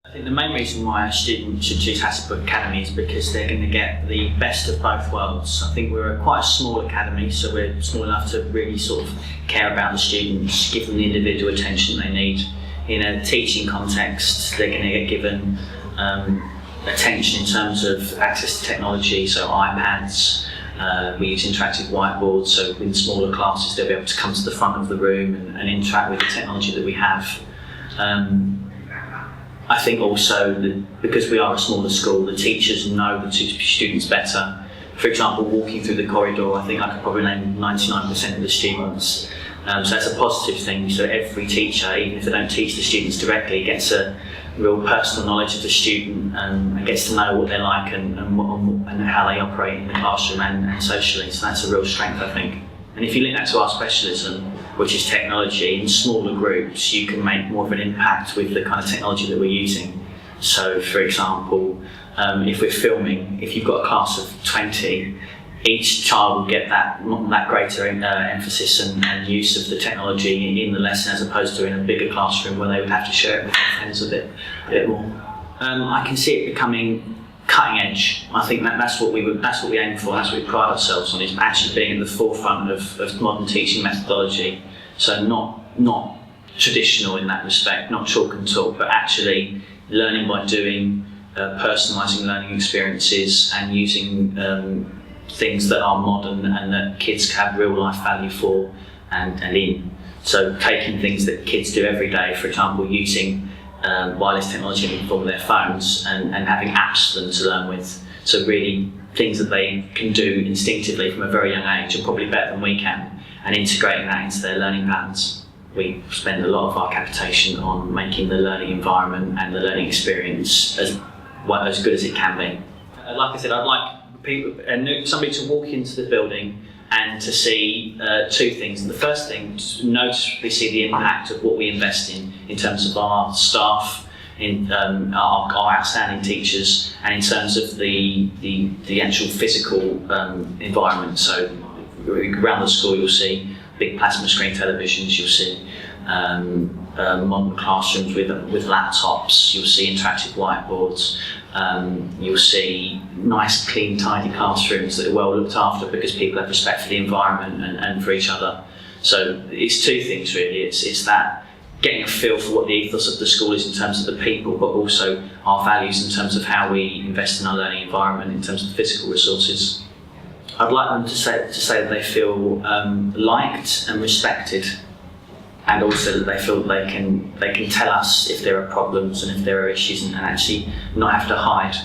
I think the main reason why a student should choose Headteacher Academy is because they're going to get the best of both worlds. I think we're quite a small academy, so we're small enough to really sort of care about the students, give them the individual attention they need. In a teaching context, they're going to get given attention in terms of access to technology, so iPads. We use interactive whiteboards, so in smaller classes they'll be able to come to the front of the room and interact with the technology that we have. I think also that because we are a smaller school, the teachers know the students better. For example, walking through the corridor, I think I could probably name 99% of the students. So that's a positive thing. So every teacher, even if they don't teach the students directly, gets a real personal knowledge of the student and gets to know what they're like and how they operate in the classroom and socially. So that's a real strength, I think. And if you link that to our specialism, which is technology, in smaller groups you can make more of an impact with the kind of technology that we're using. So for example, if we're filming, if you've got a class of 20, each child will get that greater emphasis and use of the technology in the lesson, as opposed to in a bigger classroom where they would have to share it with their friends a bit more. I can see it becoming cutting edge. I think that's what we aim for. That's what we pride ourselves on, is actually being at the forefront of modern teaching methodology. So not traditional in that respect, not chalk and talk, but actually learning by doing, personalising learning experiences and using things that are modern and that kids have real life value for and in. So taking things that kids do every day, for example, using wireless technology in the form of their phones and having apps for them to learn with. So really things that they can do instinctively from a very young age, and probably better than we can, and integrating that into their learning patterns. We spend a lot of our capitation on making the learning environment and the learning experience as good as it can be. Like I said, I'd like somebody to walk into the building and to see two things. The first thing, to noticeably see the impact of what we invest in terms of our staff, in our outstanding teachers, and in terms of the actual physical environment. So around the school you'll see big plasma screen televisions, you'll see modern classrooms with laptops, you'll see interactive whiteboards, you'll see nice, clean, tidy classrooms that are well looked after because people have respect for the environment and for each other. So it's two things really. It's that getting a feel for what the ethos of the school is in terms of the people, but also our values in terms of how we invest in our learning environment in terms of the physical resources. I'd like them to say that they feel liked and respected, and also that they feel they can tell us if there are problems and if there are issues, and actually not have to hide.